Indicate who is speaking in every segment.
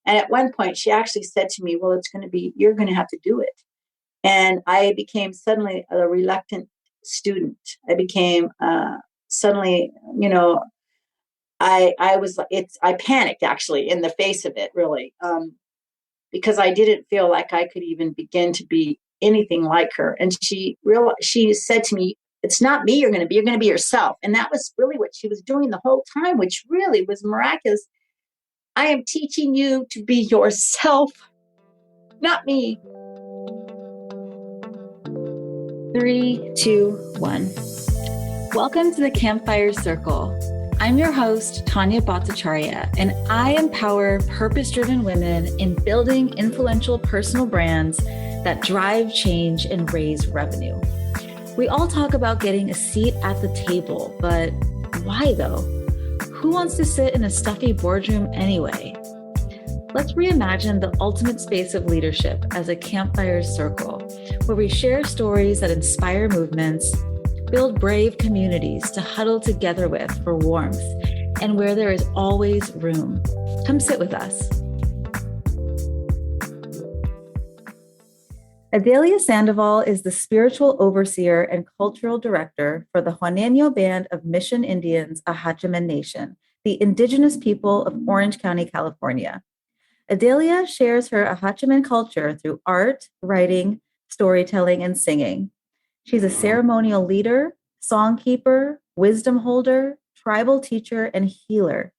Speaker 1: And at one point, she actually said to me, well, you're going to have to do it. And I became suddenly a reluctant student. I became suddenly, I panicked actually in the face of it, really, because I didn't feel like I could even begin to be anything like her. And she said to me, it's not me you're going to be yourself. And that was really what she was doing the whole time, which really was miraculous. I am teaching you to be yourself, not me.
Speaker 2: 3, 2, 1. Welcome to the Campfire Circle. I'm your host, Tania Bhattacharyya, and I empower purpose-driven women in building influential personal brands that drive change and raise revenue. We all talk about getting a seat at the table, but why though? Who wants to sit in a stuffy boardroom anyway? Let's reimagine the ultimate space of leadership as a campfire circle, where we share stories that inspire movements, build brave communities to huddle together with for warmth, and where there is always room. Come sit with us. Adelia Sandoval is the spiritual overseer and cultural director for the Juaneño band of Mission Indians, Acknowledgements Nation, the indigenous people of Orange County, California. Adelia shares her Acknowledgement culture through art, writing, storytelling, and singing. She's a ceremonial leader, songkeeper, wisdom holder, tribal teacher, and healer.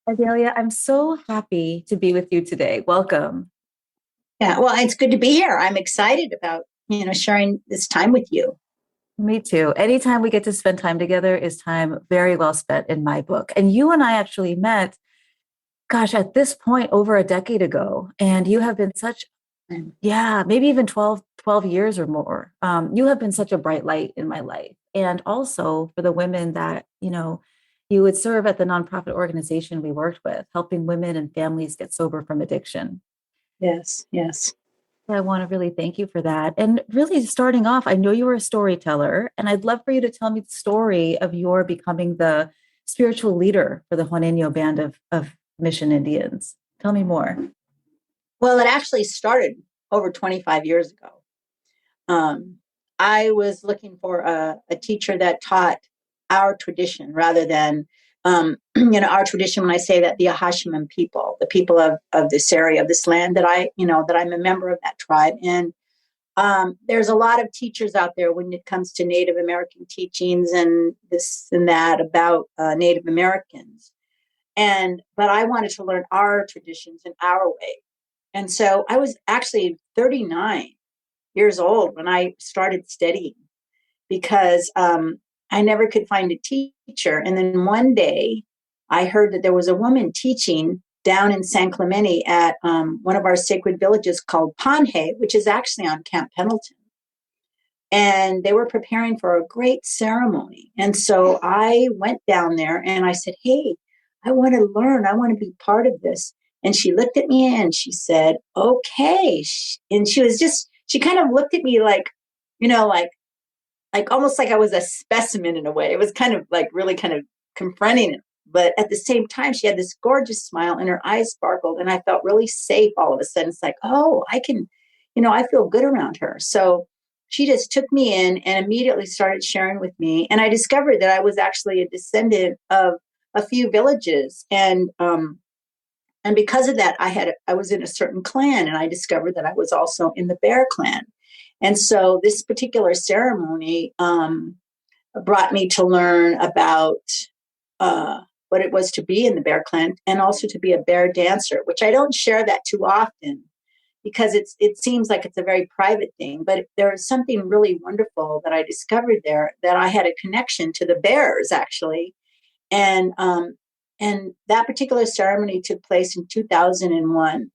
Speaker 2: Adelia, I'm so happy to be with you today. Welcome.
Speaker 1: Yeah, well, it's good to be here. I'm excited about, sharing this time with you.
Speaker 2: Me too. Anytime we get to spend time together is time very well spent in my book. And you and I actually met, at this point, over a decade ago. And you have been maybe even 12 years or more. You have been such a bright light in my life. And also for the women that, you would serve at the nonprofit organization we worked with, helping women and families get sober from addiction.
Speaker 1: Yes.
Speaker 2: I want to really thank you for that. And really starting off, I know you were a storyteller, and I'd love for you to tell me the story of your becoming the spiritual leader for the Juaneño band of Mission Indians. Tell me more.
Speaker 1: Well, it actually started over 25 years ago. I was looking for a teacher that taught our tradition rather than, our tradition. When I say that, the Acknowledgements people, the people of this area, of this land, that I'm a member of that tribe. And there's a lot of teachers out there when it comes to Native American teachings and this and that about Native Americans. But I wanted to learn our traditions in our way. And so I was actually 39 years old when I started studying, because I never could find a teacher. And then one day I heard that there was a woman teaching down in San Clemente at one of our sacred villages called Panhe, which is actually on Camp Pendleton. And they were preparing for a great ceremony. And so I went down there and I said, hey, I want to learn. I want to be part of this. And she looked at me and she said, okay. And she kind of looked at me like almost like I was a specimen in a way. It was kind of like really kind of confronting. But at the same time, she had this gorgeous smile and her eyes sparkled. And I felt really safe all of a sudden. It's like, oh, I can, I feel good around her. So she just took me in and immediately started sharing with me. And I discovered that I was actually a descendant of a few villages. And because of that, I was in a certain clan, and I discovered that I was also in the Bear clan. And so this particular ceremony brought me to learn about what it was to be in the Bear clan, and also to be a bear dancer, which I don't share that too often because it seems like it's a very private thing. But there was something really wonderful that I discovered there, that I had a connection to the bears, actually. And that particular ceremony took place in 2001.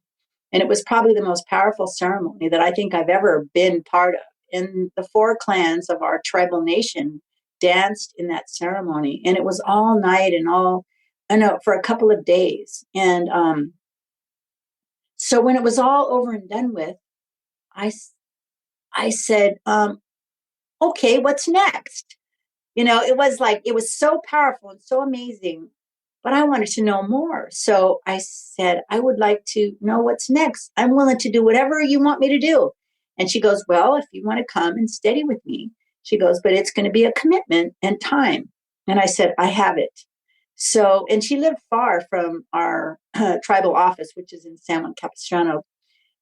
Speaker 1: And it was probably the most powerful ceremony that I think I've ever been part of. And the 4 clans of our tribal nation danced in that ceremony. And it was all night and for a couple of days. And so when it was all over and done with, I said, okay, what's next? It was so powerful and so amazing but I wanted to know more. So I said, I would like to know what's next. I'm willing to do whatever you want me to do. And she goes, well, if you want to come and study with me, she goes, but it's going to be a commitment and time. And I said, I have it. So, and she lived far from our tribal office, which is in San Juan Capistrano.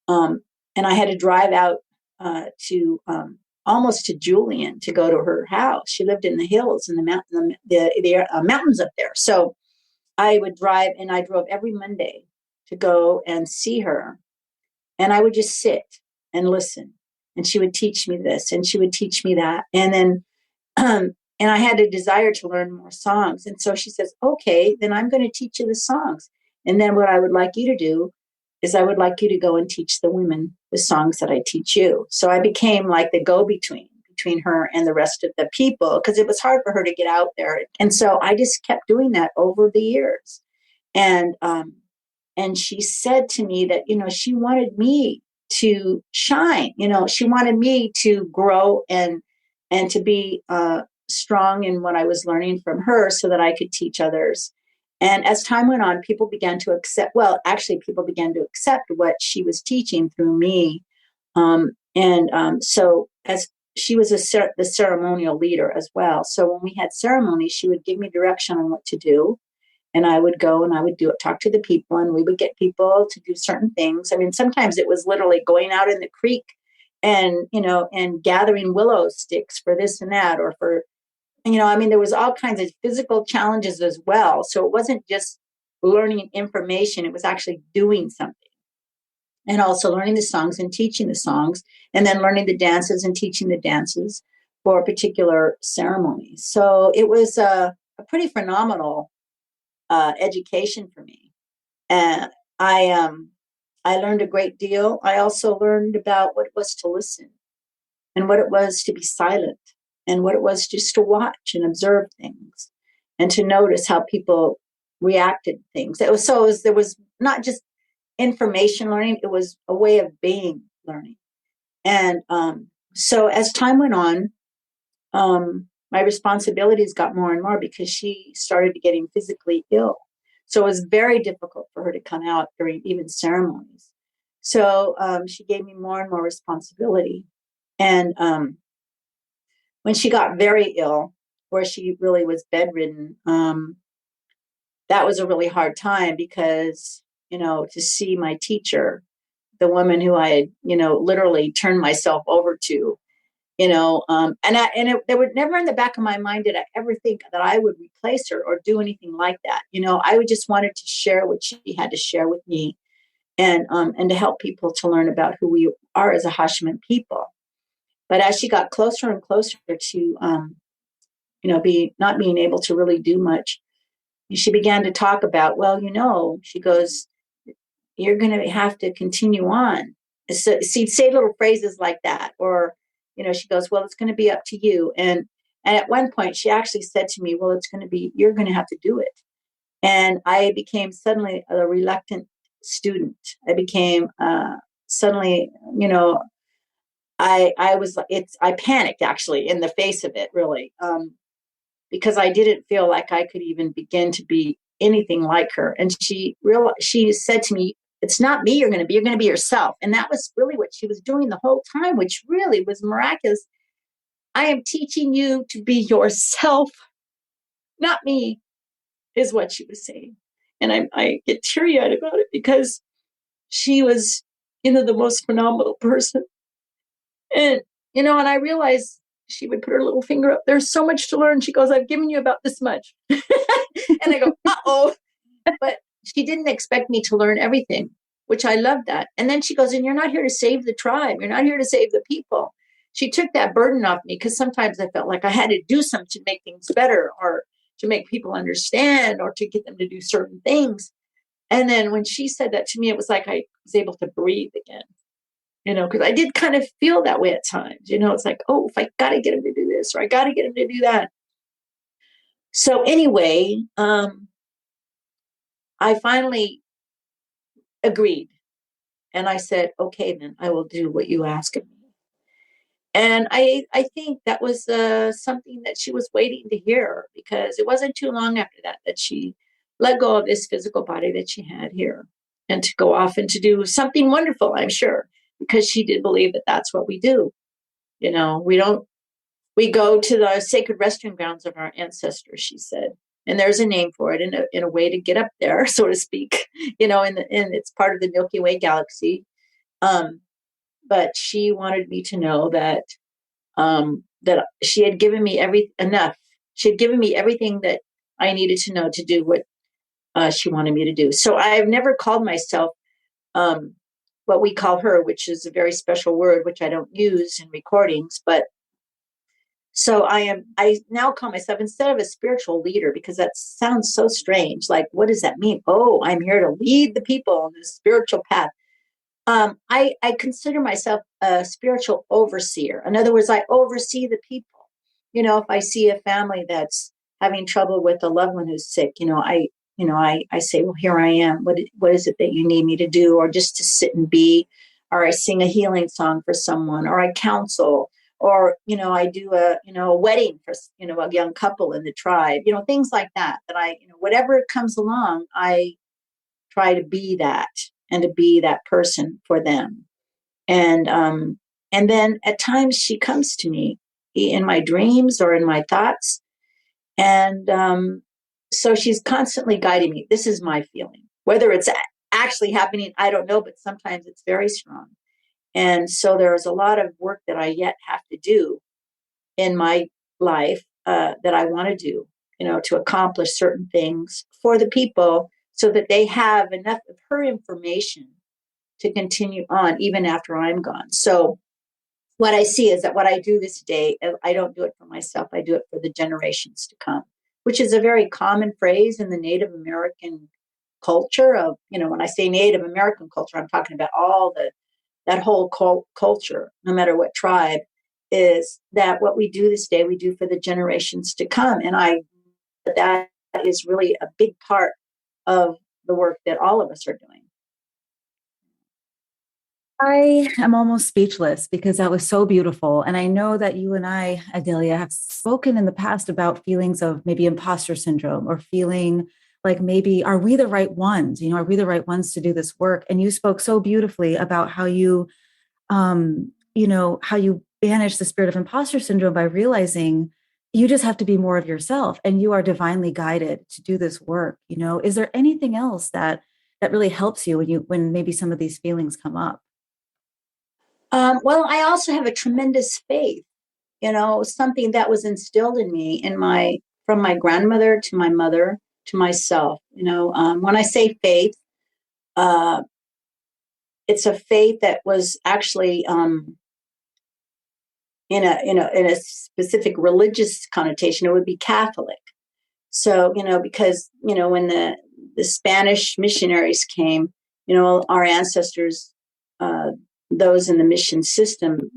Speaker 1: And I had to drive out to almost to Julian to go to her house. She lived in the hills in the mountains up there. So I would drive, and I drove every Monday to go and see her. And I would just sit and listen. And she would teach me this, and she would teach me that. And then, and I had a desire to learn more songs. And so she says, okay, then I'm going to teach you the songs. And then what I would like you to do is I would like you to go and teach the women the songs that I teach you. So I became like the go-between between her and the rest of the people, because it was hard for her to get out there. And so I just kept doing that over the years. And she said to me that, she wanted me to shine, she wanted me to grow and to be strong in what I was learning from her so that I could teach others. And as time went on, people began to accept what she was teaching through me. So as she was the ceremonial leader as well. So when we had ceremonies, she would give me direction on what to do. And I would go and I would talk to the people, and we would get people to do certain things. I mean, sometimes it was literally going out in the creek and, and gathering willow sticks for this and that, or for, there was all kinds of physical challenges as well. So it wasn't just learning information. It was actually doing something. And also learning the songs and teaching the songs, and then learning the dances and teaching the dances for particular ceremonies. So it was a pretty phenomenal education for me. And I learned a great deal. I also learned about what it was to listen, and what it was to be silent, and what it was just to watch and observe things, and to notice how people reacted to things. There was not just information learning, it was a way of being learning. And so as time went on, my responsibilities got more and more, because she started getting physically ill. So it was very difficult for her to come out during even ceremonies. So she gave me more and more responsibility. And when she got very ill, where she really was bedridden, that was a really hard time, because, to see my teacher, the woman who I had, literally turned myself over to, there would never in the back of my mind did I ever think that I would replace her or do anything like that. I would just wanted to share what she had to share with me, and to help people to learn about who we are as a Hashimoto people. But as she got closer and closer to, not being able to really do much, she began to talk about, well, she goes, you're going to have to continue on. So she'd say little phrases like that, or, she goes, well, it's going to be up to you. And at one point she actually said to me, well, you're going to have to do it. And I became suddenly a reluctant student. I became suddenly, I panicked actually in the face of it, really, because I didn't feel like I could even begin to be anything like her. And she said to me, it's not me you're going to be yourself. And that was really what she was doing the whole time, which really was miraculous. I am teaching you to be yourself, not me, is what she was saying. And I get teary-eyed about it, because she was, the most phenomenal person. And, and I realized she would put her little finger up. There's so much to learn. She goes, I've given you about this much. And I go, uh-oh. But she didn't expect me to learn everything, which I loved that. And then she goes, and you're not here to save the tribe. You're not here to save the people. She took that burden off me, because sometimes I felt like I had to do something to make things better, or to make people understand, or to get them to do certain things. And then when she said that to me, it was like I was able to breathe again, because I did kind of feel that way at times. It's like, oh, if I got to get him to do this, or I got to get him to do that. So anyway, I finally agreed. And I said, okay, then I will do what you ask of me. And I think that was something that she was waiting to hear, because it wasn't too long after that she let go of this physical body that she had here and to go off and to do something wonderful, I'm sure, because she did believe that that's what we do. We go to the sacred resting grounds of our ancestors, she said. And there's a name for it in a way to get up there, so to speak, and it's part of the Milky Way galaxy. But she wanted me to know that that she had given me enough. She had given me everything that I needed to know to do what she wanted me to do. So I've never called myself what we call her, which is a very special word, which I don't use in recordings. But so I now call myself, instead of a spiritual leader, because that sounds so strange. Like, what does that mean? Oh, I'm here to lead the people on this spiritual path. I consider myself a spiritual overseer. In other words, I oversee the people. If I see a family that's having trouble with a loved one who's sick, I say, well, here I am. What is it that you need me to do? Or just to sit and be, or I sing a healing song for someone, or I counsel, or, I do a wedding for, a young couple in the tribe, things like that, whatever comes along, I try to be that and to be that person for them. And then at times she comes to me in my dreams or in my thoughts. And so she's constantly guiding me. This is my feeling. Whether it's actually happening, I don't know, but sometimes it's very strong. And so there's a lot of work that I yet have to do in my life that I want to do, to accomplish certain things for the people so that they have enough of her information to continue on even after I'm gone. So what I see is that what I do this day, I don't do it for myself. I do it for the generations to come, which is a very common phrase in the Native American culture of, when I say Native American culture, I'm talking about that whole culture, no matter what tribe, is that what we do this day, we do for the generations to come. And that is really a big part of the work that all of us are doing.
Speaker 2: I am almost speechless because that was so beautiful. And I know that you and I, Adelia, have spoken in the past about feelings of maybe imposter syndrome or feeling like maybe, are we the right ones? Are we the right ones to do this work? And you spoke so beautifully about how you, how you banish the spirit of imposter syndrome by realizing you just have to be more of yourself and you are divinely guided to do this work. Is there anything else that really helps you when maybe some of these feelings come up?
Speaker 1: Well, I also have a tremendous faith, something that was instilled in me from my grandmother to my mother to myself. When I say faith, it's a faith that was actually in a specific religious connotation. It would be Catholic. So, because when the Spanish missionaries came, our ancestors, those in the mission system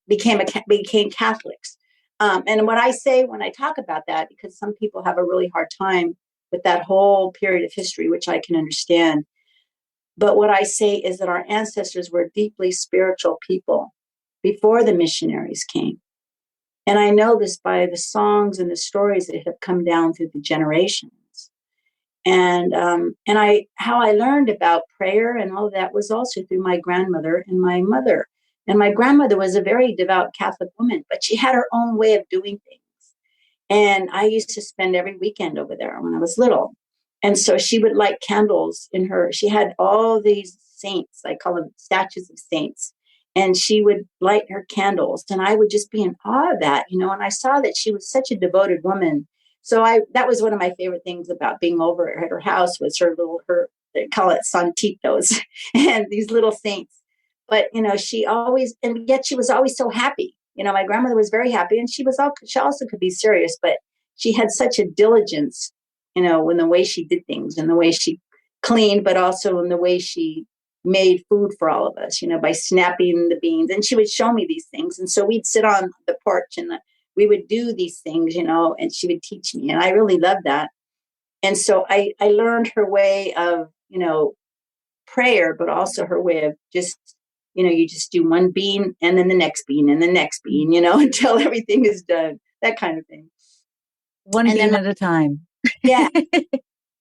Speaker 1: became Catholics. And what I say when I talk about that, because some people have a really hard time with that whole period of history, which I can understand. But what I say is that our ancestors were deeply spiritual people before the missionaries came. And I know this by the songs and the stories that have come down through the generations. And how I learned about prayer and all of that was also through my grandmother and my mother. And my grandmother was a very devout Catholic woman, but she had her own way of doing things. And I used to spend every weekend over there when I was little. And so she would light candles she had all these saints, I call them statues of saints. And she would light her candles and I would just be in awe of that, and I saw that she was such a devoted woman. So that was one of my favorite things about being over at her house was they call it santitos and these little saints. But, she was always so happy. My grandmother was very happy and she also could be serious, but she had such a diligence, in the way she did things and the way she cleaned, but also in the way she made food for all of us, by snapping the beans. And she would show me these things. And so we'd sit on the porch and we would do these things, and she would teach me. And I really loved that. And so I learned her way of, prayer, but also her way of just, you just do one bean and then the next bean and the next bean, until everything is done, that kind of thing.
Speaker 2: One bean at a time.
Speaker 1: Yeah,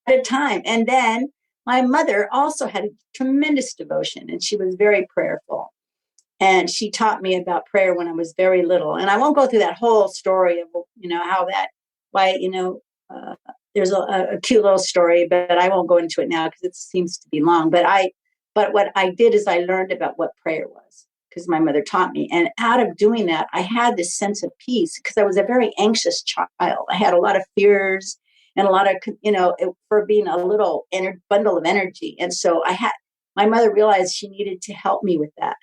Speaker 1: at a time. And then my mother also had a tremendous devotion, and she was very prayerful. And she taught me about prayer when I was very little. And I won't go through that whole story of, how that, why, there's a cute little story, but I won't go into it now because it seems to be long. But what I did is I learned about what prayer was because my mother taught me. And out of doing that, I had this sense of peace because I was a very anxious child. I had a lot of fears and a lot of, for being a little bundle of energy. And so my mother realized she needed to help me with that.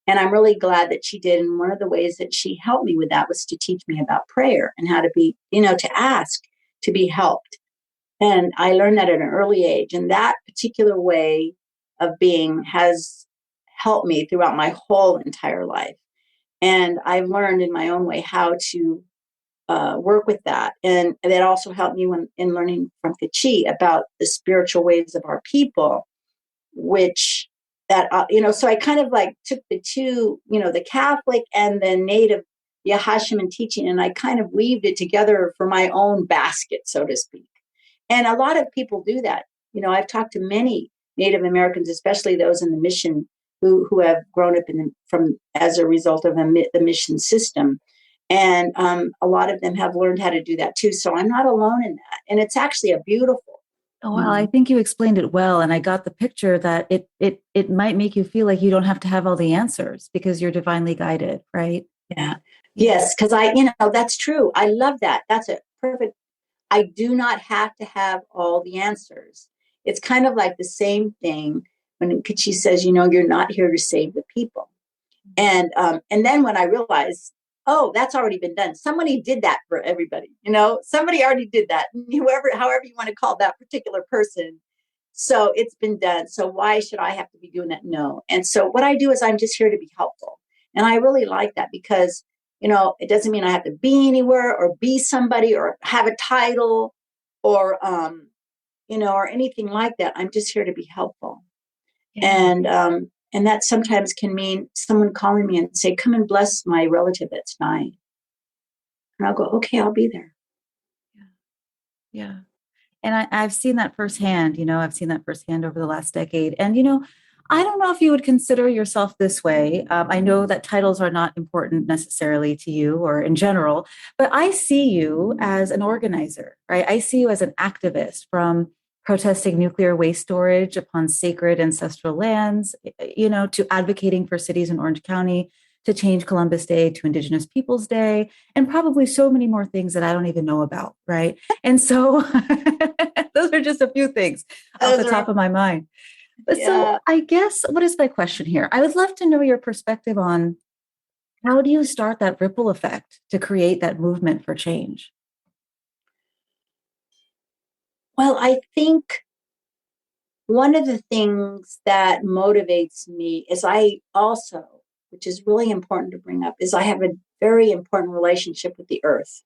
Speaker 1: And I'm really glad that she did. And one of the ways that she helped me with that was to teach me about prayer and how to be, to ask to be helped. And I learned that at an early age. And that particular way of being has helped me throughout my whole entire life. And I've learned in my own way how to work with that. And that also helped me in learning from Kachi about the spiritual ways of our people, which that, so I kind of like took the two, the Catholic and the native Yahashiman teaching, and I kind of weaved it together for my own basket, so to speak. And a lot of people do that. I've talked to many Native Americans, especially those in the mission who have grown up as a result of the mission system. And a lot of them have learned how to do that too. So I'm not alone in that. And it's actually a beautiful.
Speaker 2: Oh, well, I think you explained it well. And I got the picture that it might make you feel like you don't have to have all the answers because you're divinely guided, right?
Speaker 1: Yeah. Yes. Because that's true. I love that. That's a perfect. I do not have to have all the answers. It's kind of like the same thing when Kachi says, you're not here to save the people. And then when I realized, oh, that's already been done. Somebody did that for everybody. Somebody already did that. However you want to call that particular person. So it's been done. So why should I have to be doing that? No. And so what I do is I'm just here to be helpful. And I really like that because, it doesn't mean I have to be anywhere or be somebody or have a title or, or anything like that. I'm just here to be helpful. Yeah. And that sometimes can mean someone calling me and say, come and bless my relative that's dying. And I'll go, okay, I'll be there.
Speaker 2: Yeah. And I've seen that firsthand, I've seen that firsthand over the last decade. And, I don't know if you would consider yourself this way. I know that titles are not important necessarily to you or in general, but I see you as an organizer, right? I see you as an activist, from protesting nuclear waste storage upon sacred ancestral lands, to advocating for cities in Orange County to change Columbus Day to Indigenous Peoples Day, and probably so many more things that I don't even know about, right? And so those are just a few things off the top of my mind. But so I guess, what is my question here? I would love to know your perspective on how do you start that ripple effect to create that movement for change?
Speaker 1: Well, I think one of the things that motivates me is which is really important to bring up, is I have a very important relationship with the earth,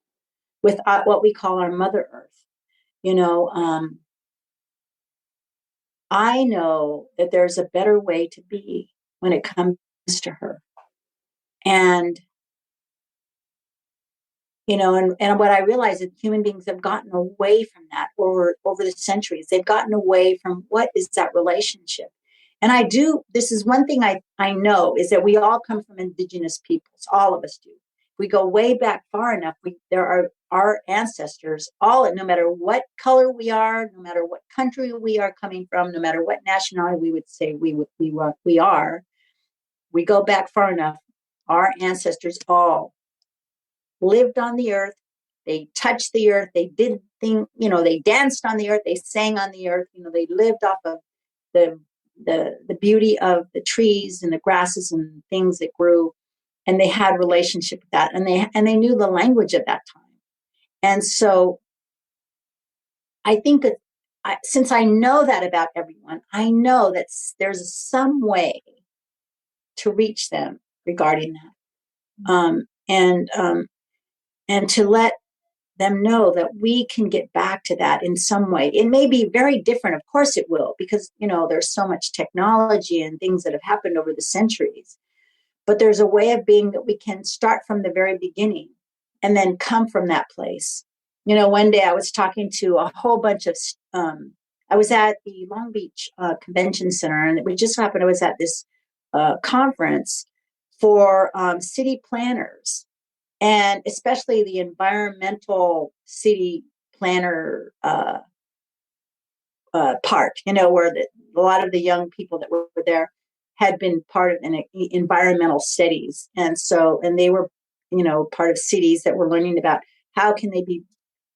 Speaker 1: with what we call our Mother Earth. I know that there's a better way to be when it comes to her. And, and what I realize is human beings have gotten away from that over the centuries. They've gotten away from what is that relationship. And this is one thing I know, is that we all come from indigenous peoples. All of us do. We go way back far enough. There are our ancestors, no matter what color we are, no matter what country we are coming from, no matter what nationality we would say we are, we go back far enough. Our ancestors all lived on the earth. They touched the earth. They did things, they danced on the earth. They sang on the earth. They lived off of the beauty of the trees and the grasses and things that grew. And they had relationship with that. And they knew the language of that time. And so I think that since I know that about everyone, I know that there's some way to reach them regarding that. And to let them know that we can get back to that in some way. It may be very different. Of course it will, because, there's so much technology and things that have happened over the centuries. But there's a way of being that we can start from the very beginning and then come from that place. One day I was talking to a whole bunch of, I was at the Long Beach Convention Center, and it just happened I was at this conference for city planners, and especially the environmental city planner part, where a lot of the young people that were there had been part of environmental studies. And they were, part of cities that were learning about how can they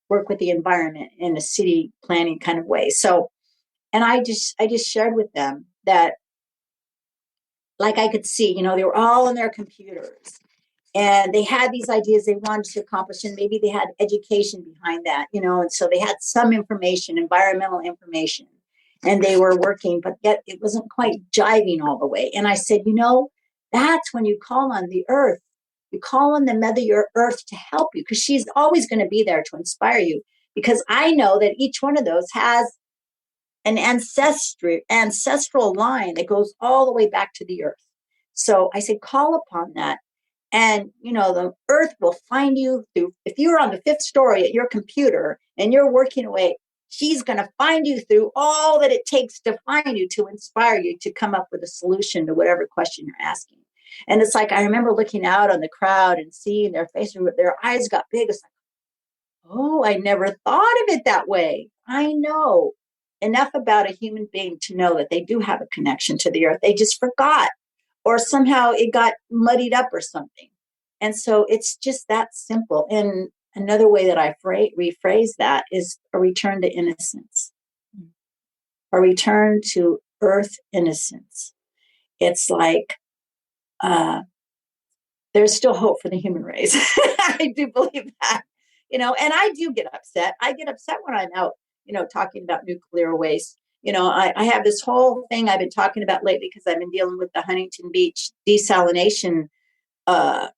Speaker 1: work with the environment in a city planning kind of way. So, and I just shared with them that, like, I could see, they were all on their computers and they had these ideas they wanted to accomplish, and maybe they had education behind that, and so they had some information, environmental information, and they were working, but yet it wasn't quite jiving all the way. And I said, that's when you call on the earth. You call on the Mother Earth to help you, because she's always going to be there to inspire you, because I know that each one of those has an ancestral line that goes all the way back to the earth. So I said, call upon that. And, the earth will find you through, if you're on the 5th story at your computer and you're working away, she's going to find you through all that it takes to find you, to inspire you to come up with a solution to whatever question you're asking. And it's like, I remember looking out on the crowd and seeing their faces, their eyes got big. It's like, oh, I never thought of it that way. I know enough about a human being to know that they do have a connection to the earth. They just forgot, or somehow it got muddied up or something. And so it's just that simple. And another way that I rephrase that is a return to innocence, a return to earth innocence. It's like, there's still hope for the human race. I do believe that, and I do get upset. I get upset when I'm out, talking about nuclear waste. I have this whole thing I've been talking about lately because I've been dealing with the Huntington Beach desalination, Poseidon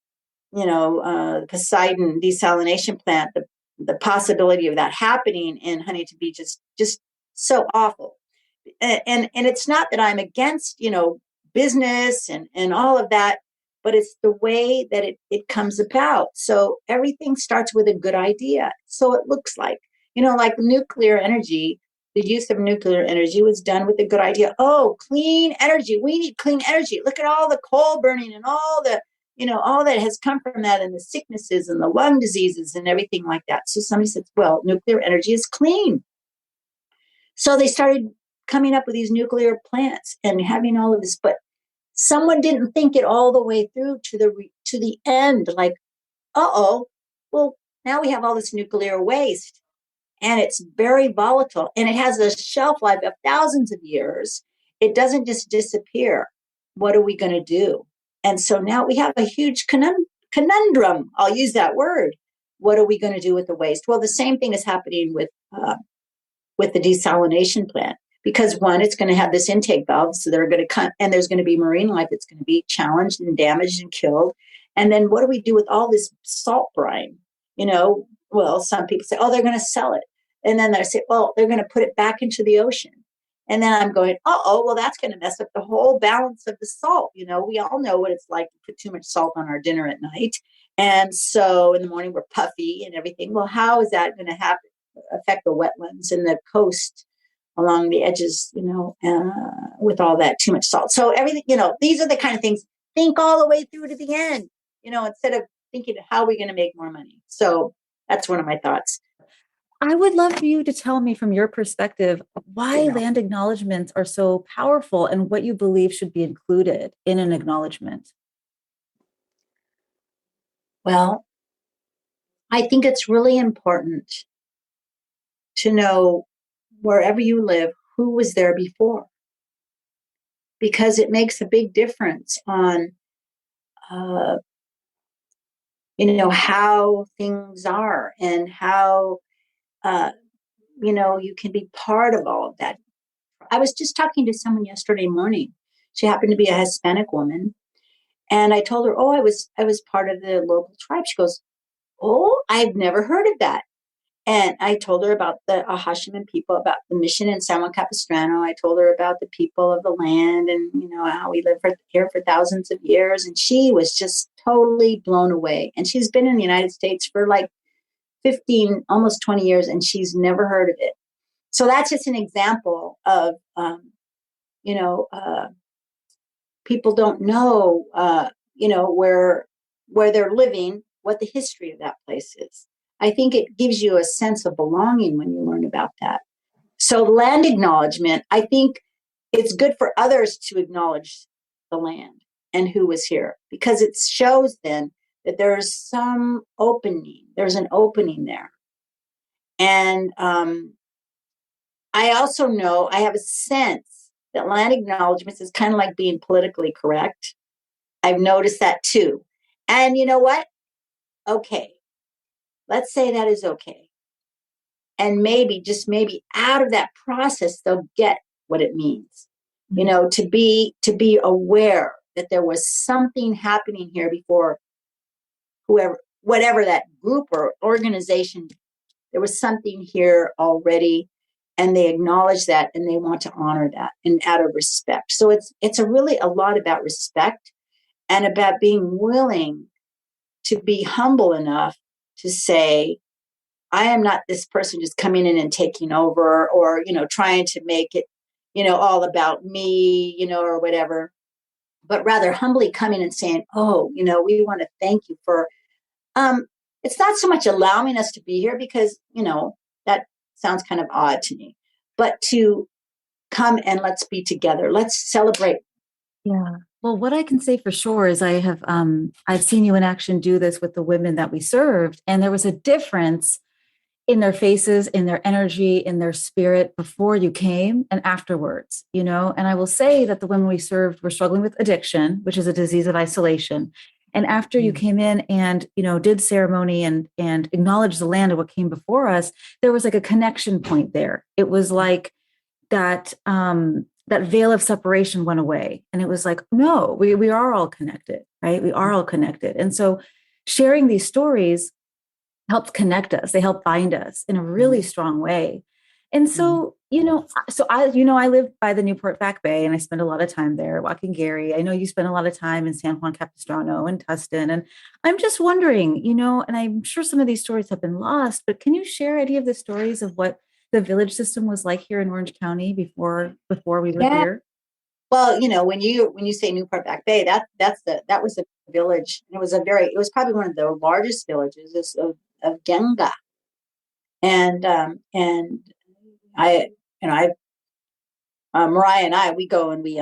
Speaker 1: desalination plant, the possibility of that happening in Huntington Beach is just so awful. And it's not that I'm against, business and all of that, but it's the way that it comes about. So everything starts with a good idea. So it looks like, like nuclear energy, the use of nuclear energy was done with a good idea. Oh, clean energy. We need clean energy. Look at all the coal burning and all the, all that has come from that, and the sicknesses and the lung diseases and everything like that. So somebody said, well, nuclear energy is clean. So they started coming up with these nuclear plants and having all of this, but someone didn't think it all the way through to the end. Like, well, now we have all this nuclear waste, and it's very volatile, and it has a shelf life of thousands of years. It doesn't just disappear. What are we going to do? And so now we have a huge conundrum. I'll use that word. What are we going to do with the waste? Well, the same thing is happening with the desalination plant. Because one, it's going to have this intake valve, so they're going to cut, and there's going to be marine life that's going to be challenged and damaged and killed. And then what do we do with all this salt brine? Well, some people say, oh, they're going to sell it. And then they say, well, they're going to put it back into the ocean. And then I'm going, well, that's going to mess up the whole balance of the salt. We all know what it's like to put too much salt on our dinner at night. And so in the morning we're puffy and everything. Well, how is that going to affect the wetlands and the coast along the edges, with all that too much salt? So everything, these are the kind of things, think all the way through to the end, instead of thinking, how are we going to make more money? So that's one of my thoughts.
Speaker 2: I would love for you to tell me from your perspective why land acknowledgements are so powerful and what you believe should be included in an acknowledgement.
Speaker 1: Well, I think it's really important to know, wherever you live, who was there before, because it makes a big difference on, how things are and how, you can be part of all of that. I was just talking to someone yesterday morning. She happened to be a Hispanic woman. And I told her, I was part of the local tribe. She goes, oh, I've never heard of that. And I told her about the Ahashiman people, about the mission in San Juan Capistrano. I told her about the people of the land and, how we live here for thousands of years. And she was just totally blown away. And she's been in the United States for like 15, almost 20 years, and she's never heard of it. So that's just an example of, people don't know, where they're living, what the history of that place is. I think it gives you a sense of belonging when you learn about that. So land acknowledgement, I think it's good for others to acknowledge the land and who was here, because it shows then that there's some opening. There's an opening there. And I also know, I have a sense that land acknowledgements is kind of like being politically correct. I've noticed that too. And you know what? Okay. Let's say that is okay. And maybe, just maybe, out of that process, they'll get what it means. To be aware that there was something happening here before whatever that group or organization, there was something here already, and they acknowledge that and they want to honor that, and out of respect. So it's really a lot about respect and about being willing to be humble enough to say, I am not this person just coming in and taking over, or, trying to make it, all about me, or whatever, but rather humbly coming and saying, oh, we want to thank you for, it's not so much allowing us to be here, because, that sounds kind of odd to me, but to come and let's be together. Let's celebrate.
Speaker 2: Yeah. Well, what I can say for sure is I've seen you in action do this with the women that we served, and there was a difference in their faces, in their energy, in their spirit before you came and afterwards, and I will say that the women we served were struggling with addiction, which is a disease of isolation. And after you came in and, did ceremony and acknowledged the land of what came before us, there was like a connection point there. It was like that, that veil of separation went away. And it was like, no, we are all connected, right? We are all connected. And so sharing these stories helped connect us. They helped bind us in a really strong way. And so, I live by the Newport Back Bay, and I spend a lot of time there walking Gary. I know you spend a lot of time in San Juan Capistrano and Tustin. And I'm just wondering, and I'm sure some of these stories have been lost, but can you share any of the stories of what the village system was like here in Orange County before we were here?
Speaker 1: Well, when you say Newport Back Bay, that was a village. It was probably one of the largest villages of Genga. And Mariah and I, we go and we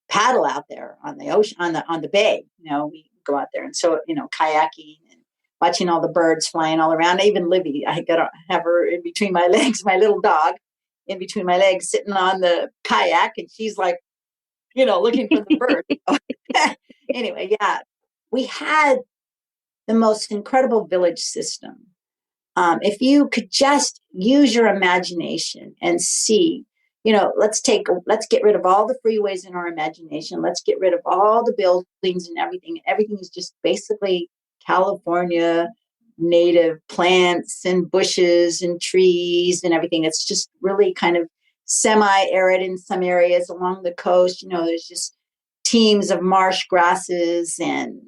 Speaker 1: paddle out there on the ocean, on the bay. We go out there, and so kayaking and watching all the birds flying all around. Even Libby, I got to have her in between my legs, my little dog, in between my legs, sitting on the kayak, and she's like, looking for the bird. Anyway, yeah, we had the most incredible village system. If you could just use your imagination and see, let's get rid of all the freeways in our imagination. Let's get rid of all the buildings and everything. Everything is just basically California native plants and bushes and trees and everything. It's just really kind of semi-arid in some areas along the coast. There's just teams of marsh grasses and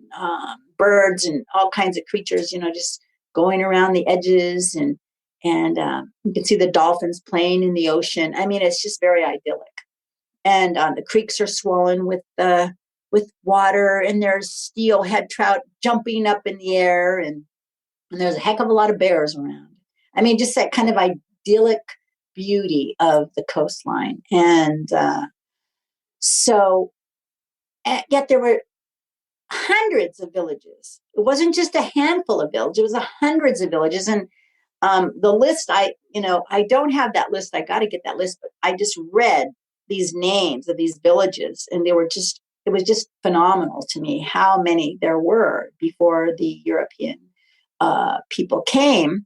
Speaker 1: birds and all kinds of creatures, just going around the edges, and you can see the dolphins playing in the ocean. I mean, it's just very idyllic. And the creeks are swollen with water, and there's steelhead trout jumping up in the air, and there's a heck of a lot of bears around. I mean, just that kind of idyllic beauty of the coastline. And yet there were hundreds of villages. It wasn't just a handful of villages. It was hundreds of villages. And the list, I don't have that list. I got to get that list. But I just read these names of these villages, and it was just phenomenal to me how many there were before the European people came.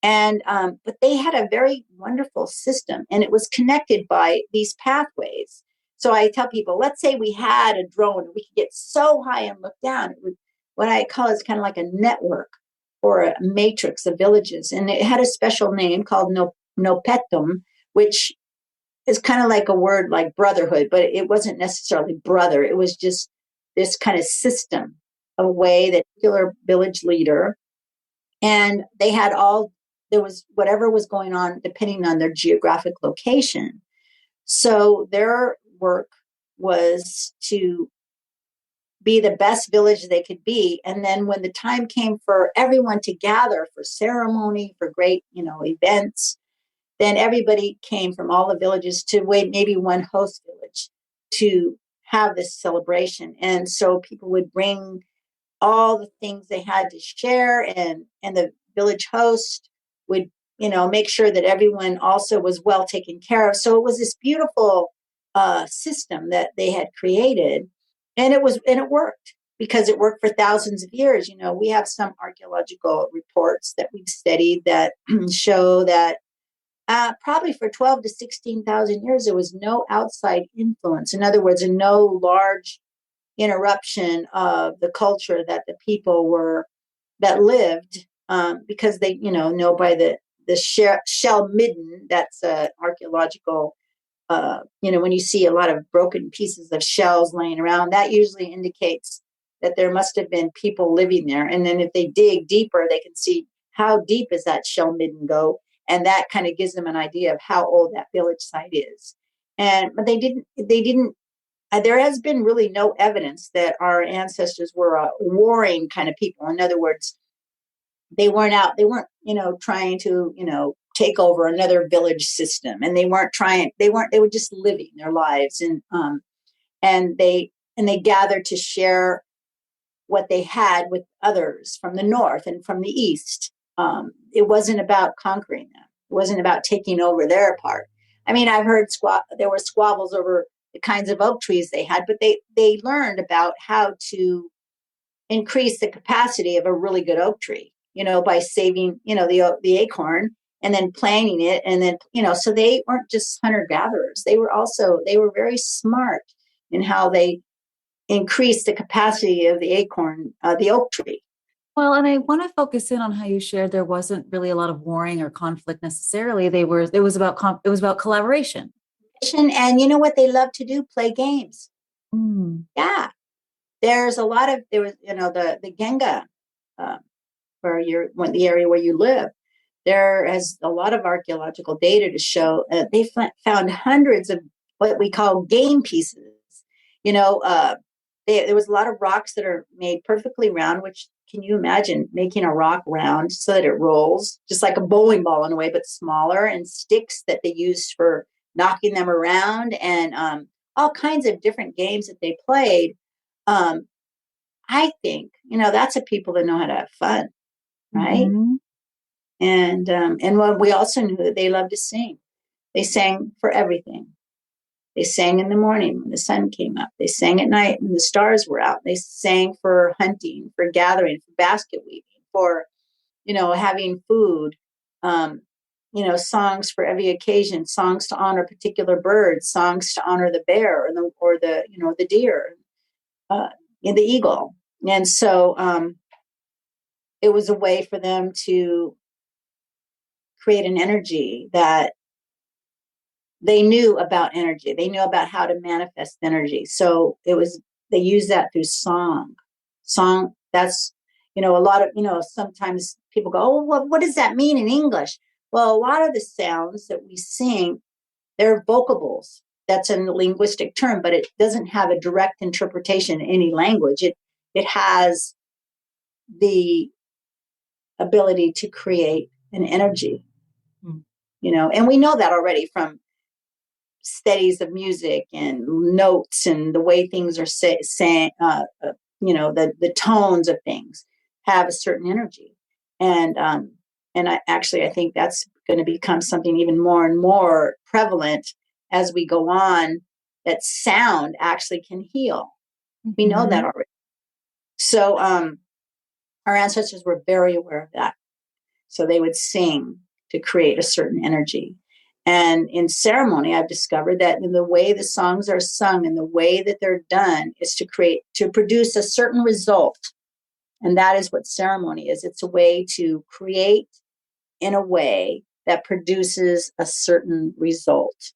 Speaker 1: And but they had a very wonderful system, and it was connected by these pathways. So I tell people, let's say we had a drone, we could get so high and look down. It would, what I call is kind of like a network or a matrix of villages. And it had a special name called Nopetum, which is kind of like a word like brotherhood, but it wasn't necessarily brother. It was just this kind of system, a way that a particular village leader And there was whatever was going on depending on their geographic location. So their work was to be the best village they could be. And then when the time came for everyone to gather for ceremony, for great, events, then everybody came from all the villages to maybe one host village to have this celebration. And so people would bring all the things they had to share, and the village host would, make sure that everyone also was well taken care of. So it was this beautiful system that they had created, and it worked because it worked for thousands of years. We have some archaeological reports that we've studied that show that probably for 12 to 16,000 years, there was no outside influence. In other words, no large interruption of the culture that the people that lived, because they, know by the shell midden, that's archaeological, when you see a lot of broken pieces of shells laying around, that usually indicates that there must have been people living there. And then if they dig deeper, they can see how deep is that shell midden go. And that kind of gives them an idea of how old that village site is. But they didn't, there has been really no evidence that our ancestors were warring kind of people. In other words, they weren't, trying to, take over another village system. And they were just living their lives. And they gathered to share what they had with others from the north and from the east. It wasn't about conquering them. It wasn't about taking over their part. I mean, I've heard there were squabbles over the kinds of oak trees they had, but they learned about how to increase the capacity of a really good oak tree, by saving, the acorn and then planting it. And then, so they weren't just hunter gatherers. They were very smart in how they increased the capacity of the acorn, the oak tree.
Speaker 2: Well, and I want to focus in on how you shared there wasn't really a lot of warring or conflict necessarily. It was about collaboration.
Speaker 1: And you know what they love to do? Play games. Yeah. There was, the Genga, the area where you live. There is a lot of archaeological data to show they found hundreds of what we call game pieces. There was a lot of rocks that are made perfectly round, which can you imagine making a rock round so that it rolls, just like a bowling ball in a way, but smaller, and sticks that they used for knocking them around, and all kinds of different games that they played. I think, that's a people that know how to have fun, right? Mm-hmm. And what we also knew that they loved to sing. They sang for everything. They sang in the morning when the sun came up. They sang at night when the stars were out. They sang for hunting, for gathering, for basket weaving, for, having food, songs for every occasion, songs to honor particular birds, songs to honor the bear or the deer, and the eagle. And so it was a way for them to create an energy that they knew about energy. They knew about how to manifest energy. So they use that through song. Song, that's, a lot of, sometimes people go, oh, well, what does that mean in English? Well, a lot of the sounds that we sing, they're vocables. That's a linguistic term, but it doesn't have a direct interpretation in any language. It has the ability to create an energy, and we know that already from studies of music and notes and the way things are saying, the tones of things have a certain energy. And I think that's going to become something even more and more prevalent as we go on, that sound actually can heal. Mm-hmm. We know that already. So our ancestors were very aware of that. So they would sing to create a certain energy. And in ceremony, I've discovered that in the way the songs are sung and the way that they're done is to produce a certain result. And that is what ceremony is. It's a way to create in a way that produces a certain result.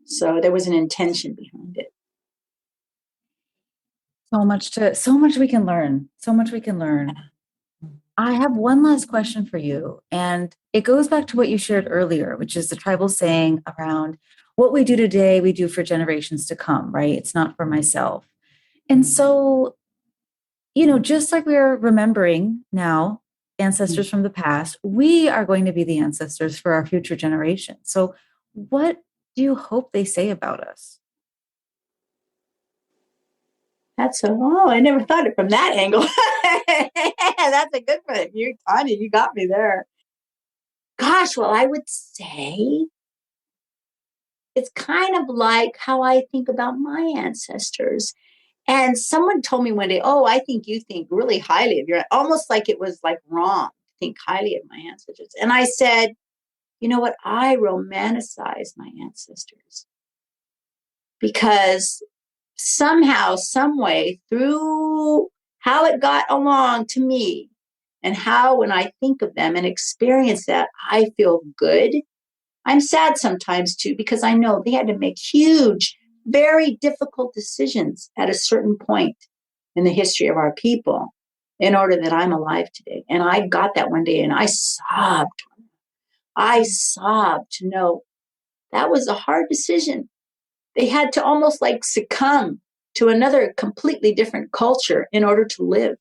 Speaker 1: So there was an intention behind it.
Speaker 2: So much we can learn. So much we can learn. I have one last question for you. And it goes back to what you shared earlier, which is the tribal saying around what we do today, we do for generations to come, right? It's not for myself. And so, just like we're remembering now ancestors from the past, we are going to be the ancestors for our future generations. So what do you hope they say about us?
Speaker 1: I never thought it from that angle. That's a good one. Tanya, you got me there. Gosh, well, I would say it's kind of like how I think about my ancestors. And someone told me one day, oh, I think you think really highly of your, almost like it was like wrong to think highly of my ancestors. And I said, you know what? I romanticize my ancestors because somehow, some way, through how it got along to me and how when I think of them and experience that, I feel good. I'm sad sometimes too, because I know they had to make huge, very difficult decisions at a certain point in the history of our people in order that I'm alive today. And I got that one day and I sobbed. I sobbed to know that was a hard decision. They had to almost like succumb to another completely different culture in order to live.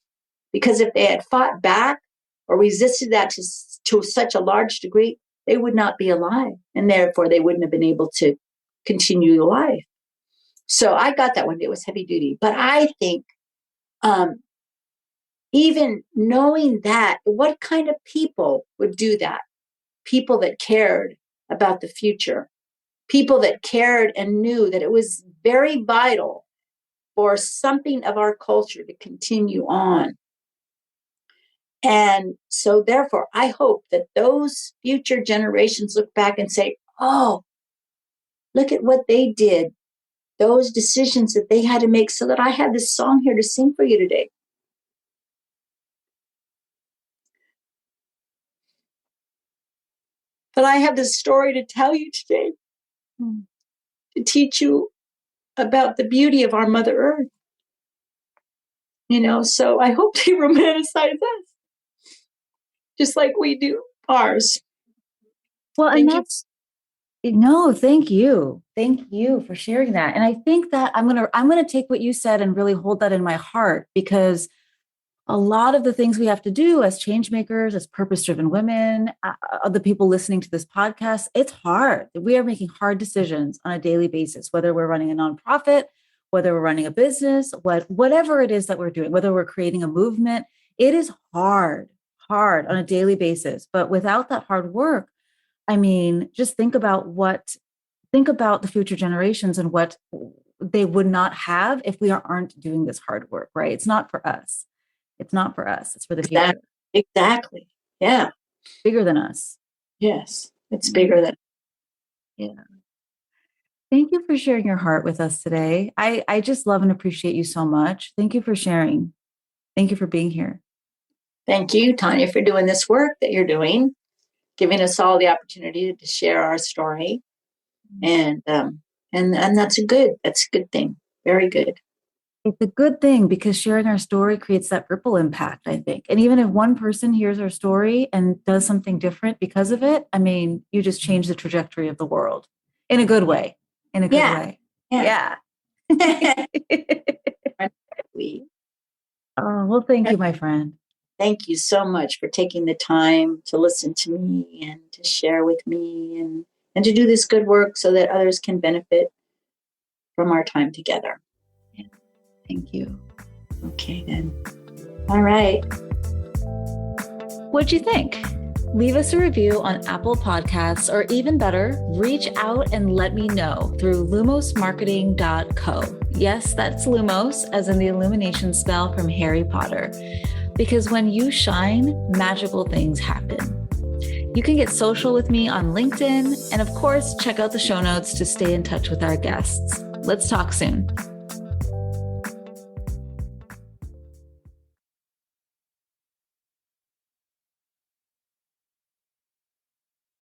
Speaker 1: Because if they had fought back or resisted that to such a large degree, they would not be alive. And therefore, they wouldn't have been able to continue the life. So I got that one day. It was heavy duty. But I think even knowing that, what kind of people would do that? People that cared about the future. People that cared and knew that it was very vital for something of our culture to continue on. And so therefore, I hope that those future generations look back and say, oh, look at what they did, those decisions that they had to make so that I have this song here to sing for you today. That I have this story to tell you today, to teach you about the beauty of our Mother Earth. So I hope they romanticize us just like we do ours.
Speaker 2: Well, and thank you. Thank you for sharing that. And I think that I'm going to take what you said and really hold that in my heart, because a lot of the things we have to do as change makers, as purpose-driven women, the people listening to this podcast, it's hard. We are making hard decisions on a daily basis, whether we're running a nonprofit, whether we're running a business, whatever it is that we're doing, whether we're creating a movement. It is hard on a daily basis. But without that hard work, just think about the future generations and what they would not have if we aren't doing this hard work, right? It's not for us. It's not for us. It's for the future.
Speaker 1: Exactly. Yeah.
Speaker 2: Bigger than us.
Speaker 1: Yes. It's bigger than.
Speaker 2: Yeah. Thank you for sharing your heart with us today. I just love and appreciate you so much. Thank you for sharing. Thank you for being here. Thank you, Tanya, for doing this work that you're doing, giving us all the opportunity to share our story. And that's a good thing. Very good. It's a good thing because sharing our story creates that ripple impact, I think. And even if one person hears our story and does something different because of it, you just change the trajectory of the world in a good way. In a good way. Yeah. Oh, well, thank you, my friend. Thank you so much for taking the time to listen to me and to share with me and to do this good work so that others can benefit from our time together. Yeah. Thank you. Okay, then. All right. What'd you think? Leave us a review on Apple Podcasts, or even better, reach out and let me know through lumosmarketing.co. Yes, that's Lumos, as in the illumination spell from Harry Potter. Because when you shine, magical things happen. You can get social with me on LinkedIn, and of course, check out the show notes to stay in touch with our guests. Let's talk soon.